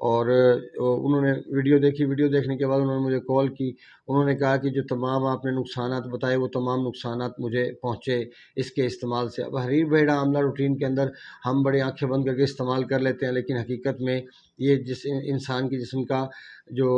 اور انہوں نے ویڈیو دیکھی، ویڈیو دیکھنے کے بعد انہوں نے مجھے کال کی، انہوں نے کہا کہ جو تمام آپ نے نقصانات بتائے وہ تمام نقصانات مجھے پہنچے اس کے استعمال سے۔ اب حریر بحیرہ عاملہ روٹین کے اندر ہم بڑے آنکھیں بند کر کے استعمال کر لیتے ہیں، لیکن حقیقت میں یہ انسان کی جسم کا جو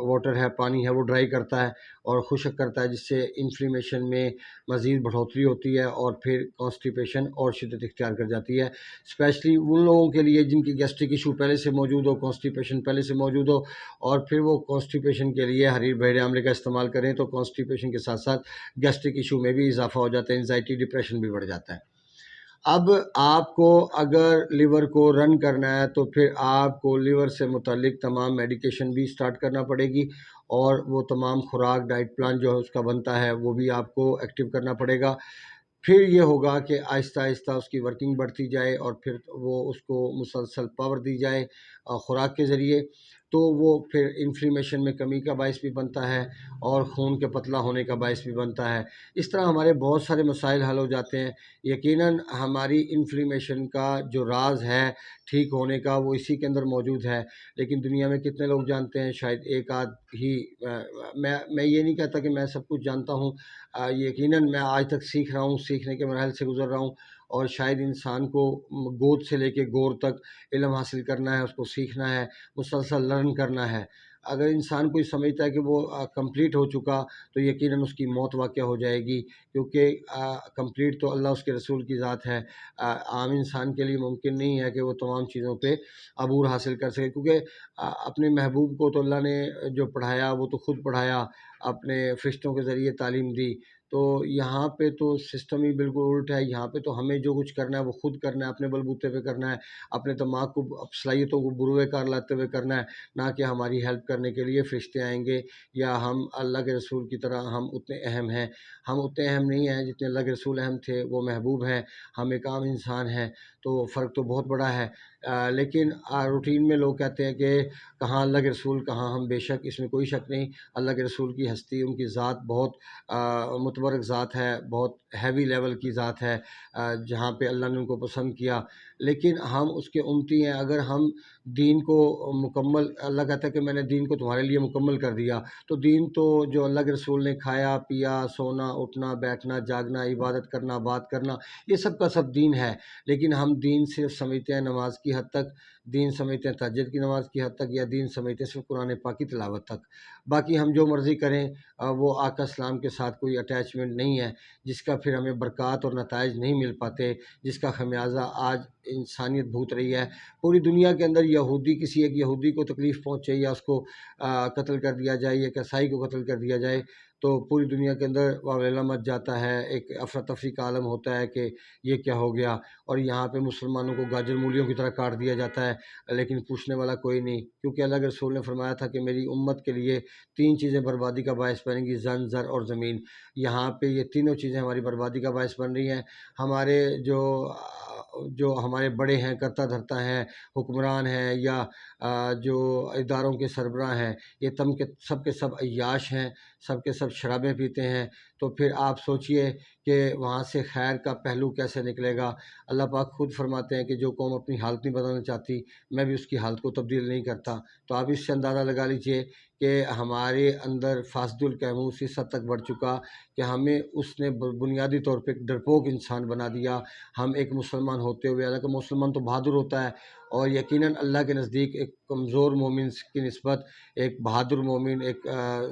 واٹر ہے، پانی ہے، وہ ڈرائی کرتا ہے اور خشک کرتا ہے، جس سے انفلیمیشن میں مزید بڑھوتری ہوتی ہے اور پھر کانسٹیپیشن اور شدت اختیار کر جاتی ہے، اسپیشلی ان لوگوں کے لیے جن کی گیسٹرک ایشو پہلے سے موجود ہو، کانسٹیپیشن پہلے سے موجود ہو، اور پھر وہ کانسٹیپیشن کے لیے حریر بحیرہ عاملے کا استعمال کریں تو کانسٹیپیشن کے ساتھ ساتھ گیسٹرک ایشو میں بھی اضافہ ہو جاتا ہے، انزائٹی ڈپریشن بھی بڑھ جاتا ہے۔ اب آپ کو اگر لیور کو رن کرنا ہے تو پھر آپ کو لیور سے متعلق تمام میڈیکیشن بھی سٹارٹ کرنا پڑے گی، اور وہ تمام خوراک ڈائٹ پلان جو ہے اس کا بنتا ہے وہ بھی آپ کو ایکٹیو کرنا پڑے گا۔ پھر یہ ہوگا کہ آہستہ آہستہ اس کی ورکنگ بڑھتی جائے اور پھر وہ اس کو مسلسل پاور دی جائے خوراک کے ذریعے، تو وہ پھر انفلیمیشن میں کمی کا باعث بھی بنتا ہے اور خون کے پتلا ہونے کا باعث بھی بنتا ہے۔ اس طرح ہمارے بہت سارے مسائل حل ہو جاتے ہیں۔ یقیناً ہماری انفلیمیشن کا جو راز ہے ٹھیک ہونے کا وہ اسی کے اندر موجود ہے، لیکن دنیا میں کتنے لوگ جانتے ہیں؟ شاید ایک آدھ ہی۔ میں یہ نہیں کہتا کہ میں سب کچھ جانتا ہوں، یقیناً میں آج تک سیکھ رہا ہوں، سیکھنے کے مراحل سے گزر رہا ہوں، اور شاید انسان کو گود سے لے کے گور تک علم حاصل کرنا ہے، اس کو سیکھنا ہے، مسلسل لرن کرنا ہے۔ اگر انسان کوئی سمجھتا ہے کہ وہ کمپلیٹ ہو چکا تو یقیناً اس کی موت واقع ہو جائے گی، کیونکہ کمپلیٹ تو اللہ اس کے رسول کی ذات ہے۔ عام انسان کے لیے ممکن نہیں ہے کہ وہ تمام چیزوں پہ عبور حاصل کر سکے، کیونکہ اپنے محبوب کو تو اللہ نے جو پڑھایا وہ تو خود پڑھایا، اپنے فرشتوں کے ذریعے تعلیم دی۔ تو یہاں پہ تو سسٹم ہی بالکل الٹ ہے، یہاں پہ تو ہمیں جو کچھ کرنا ہے وہ خود کرنا ہے، اپنے بلبوتے پہ کرنا ہے، اپنے دماغ کو صلاحیتوں کو بروئے کار لاتے ہوئے کرنا ہے، نہ کہ ہماری ہیلپ کرنے کے لیے فرشتے آئیں گے یا ہم اللہ کے رسول کی طرح ہم اتنے اہم ہیں۔ ہم اتنے اہم نہیں ہیں جتنے اللہ کے رسول اہم تھے، وہ محبوب ہیں، ہم ایک عام انسان ہیں، تو فرق تو بہت بڑا ہے۔ لیکن روٹین میں لوگ کہتے ہیں کہ کہاں اللہ کے رسول کہاں ہم، بے شک اس میں کوئی شک نہیں، اللہ کے رسول کی ہستی، ان کی ذات بہت متبرک ذات ہے، بہت ہیوی لیول کی ذات ہے، جہاں پہ اللہ نے ان کو پسند کیا، لیکن ہم اس کے امتی ہیں۔ اگر ہم دین کو مکمل، اللہ کہتا ہے کہ میں نے دین کو تمہارے لیے مکمل کر دیا، تو دین تو جو اللہ کے رسول نے کھایا پیا، سونا اٹھنا بیٹھنا جاگنا، عبادت کرنا بات کرنا، یہ سب کا سب دین ہے۔ لیکن ہم دین صرف سمجھتے ہیں نماز کی حد تک، دین سمجھتے ہیں تہجد کی نماز کی حد تک، یا دین سمجھتے ہیں صرف قرآن پاک کی تلاوت تک۔ باقی ہم جو مرضی کریں، وہ آقا اسلام کے ساتھ کوئی اٹیچمنٹ نہیں ہے، جس کا پھر ہمیں برکات اور نتائج نہیں مل پاتے، جس کا خمیازہ آج انسانیت بھوت رہی ہے۔ پوری دنیا کے اندر یہودی، کسی ایک یہودی کو تکلیف پہنچے یا اس کو قتل کر دیا جائے، یا عیسائی کو قتل کر دیا جائے، تو پوری دنیا کے اندر واویلا مچ جاتا ہے، ایک افراتفری کا عالم ہوتا ہے کہ یہ کیا ہو گیا، اور یہاں پہ مسلمانوں کو گاجر مولیوں کی طرح کاٹ دیا جاتا ہے، لیکن پوچھنے والا کوئی نہیں، کیونکہ اللہ کے رسول نے فرمایا تھا کہ میری امت کے لیے 3 چیزیں بربادی کا باعث بنیں گی، زن، زر اور زمین۔ یہاں پہ یہ تینوں چیزیں ہماری بربادی کا باعث بن رہی ہیں۔ ہمارے جو ہمارے بڑے ہیں، کرتا دھرتا ہیں، حکمران ہیں، یا جو اداروں کے سربراہ ہیں، یہ سب کے سب عیاش ہیں، سب کے سب شرابیں پیتے ہیں، تو پھر آپ سوچئے کہ وہاں سے خیر کا پہلو کیسے نکلے گا۔ اللہ پاک خود فرماتے ہیں کہ جو قوم اپنی حالت نہیں بدلنا چاہتی، میں بھی اس کی حالت کو تبدیل نہیں کرتا۔ تو آپ اس سے اندازہ لگا لیجئے کہ ہمارے اندر فاسد القیموس اس حد تک بڑھ چکا کہ ہمیں اس نے بنیادی طور پہ ایک ڈرپوک انسان بنا دیا۔ ہم ایک مسلمان ہوتے ہوئے، حالانکہ مسلمان تو بہادر ہوتا ہے، اور یقیناً اللہ کے نزدیک ایک کمزور مومن کی نسبت ایک بہادر مومن، ایک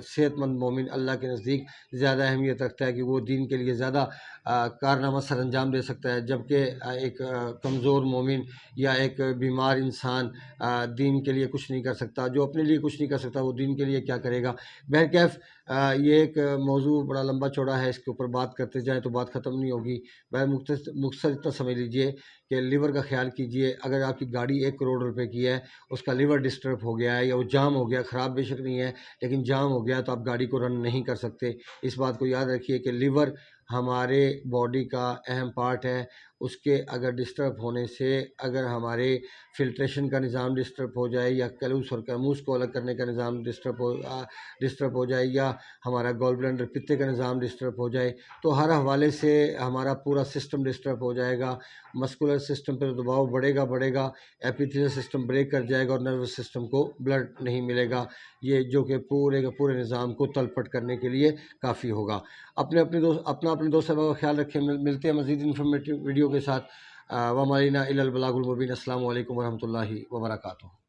صحت مند مومن اللہ کے نزدیک زیادہ اہمیت رکھتا ہے، کہ وہ دین کے لیے زیادہ کارنامہ سر انجام دے سکتا ہے، جبکہ ایک کمزور مومن یا ایک بیمار انسان دین کے لیے کچھ نہیں کر سکتا۔ جو اپنے لیے کچھ نہیں کر سکتا وہ دین کے لیے کیا کرے گا؟ بہرکیف یہ ایک موضوع بڑا لمبا چوڑا ہے، اس کے اوپر بات کرتے جائیں تو بات ختم نہیں ہوگی۔ مختصر اتنا سمجھ لیجئے کہ لیور کا خیال کیجئے، اگر آپ کی گاڑی 1 کروڑ روپے کی ہے، اس کا لیور ڈسٹرب ہو گیا ہے یا وہ جام ہو گیا، خراب بے شک نہیں ہے لیکن جام ہو گیا، تو آپ گاڑی کو رن نہیں کر سکتے۔ اس بات کو یاد رکھیے کہ لیور ہمارے باڈی کا اہم پارٹ ہے، اس کے اگر ڈسٹرب ہونے سے اگر ہمارے فلٹریشن کا نظام ڈسٹرب ہو جائے یا کیلوس اور کیموس کو الگ کرنے کا نظام ڈسٹرب ہو جائے یا ہمارا گال بلیڈر پتے کا نظام ڈسٹرب ہو جائے تو ہر حوالے سے ہمارا پورا سسٹم ڈسٹرب ہو جائے گا. مسکولر سسٹم پہ دباؤ بڑھے گا, ایپیتھیلیل سسٹم بریک کر جائے گا اور نروس سسٹم کو بلڈ نہیں ملے گا, یہ جو کہ پورے نظام کو تلپٹ کرنے کے لیے کافی ہوگا. اپنے دوست کا خیال رکھیں. ملتے ہیں مزید انفارمیٹیو ویڈیو کے ساتھ. وما علینا الا البلاغ المبین. السلام علیکم ورحمۃ اللہ وبرکاتہ.